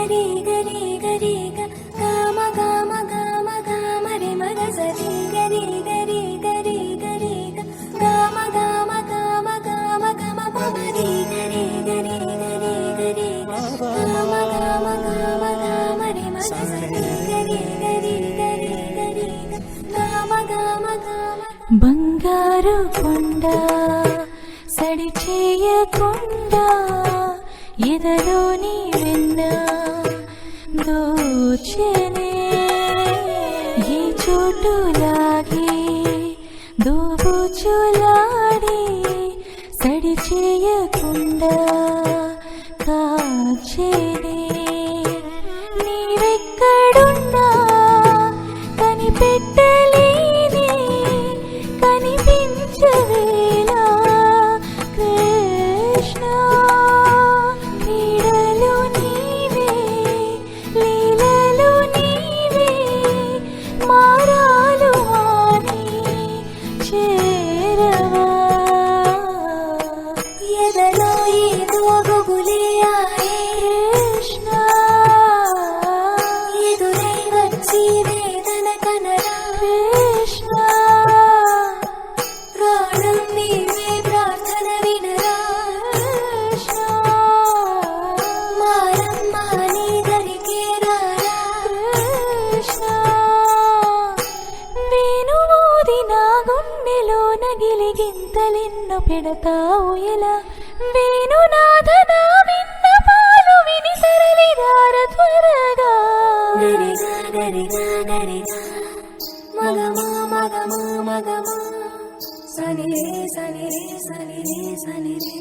గరి గరి గరి గమ గమ గమ గమ రే మగ సరి గరి గరి గరి గరి గమ గమ గమ గమ గమ పమరి గరి గరి గరి గరి గమ గమ గమ గమ రే మగ సరి గరి గరి గరి గరి గమ గమ గమ బంగారు కొండ సడి చేయకుండా ఎదలోని వెన్న దోచెనే ఈ చోటులాగే దోబుచులాడి సడి చేయకుండా కాచెనే నీవెక్కడున్నా కనిపెట్టలేని కనిపించవేలా కృష్ణ నీడలు నీవే లీలలు నీవే మారాలు అని చేరవా ఎదలో ఏదో గుబులే ఆయే కృష్ణ ఎదురై వచ్చి వేదన కనరా కృష్ణ ప్రాణం నీవే ప్రార్థన వినరా కృష్ణ మారమ్మ నీ దరికే రారా కృష్ణ వేణువూది నా గుండెలో నగిలి గింతలెన్నో పెడతావు ఎలా వేణునాథ నా విన్న పాలు విని తరలిరార త్వరగా గరిగా గరిగా గరిగా మగమా మగమా మగమా సని రే సని రే సని రే సని రే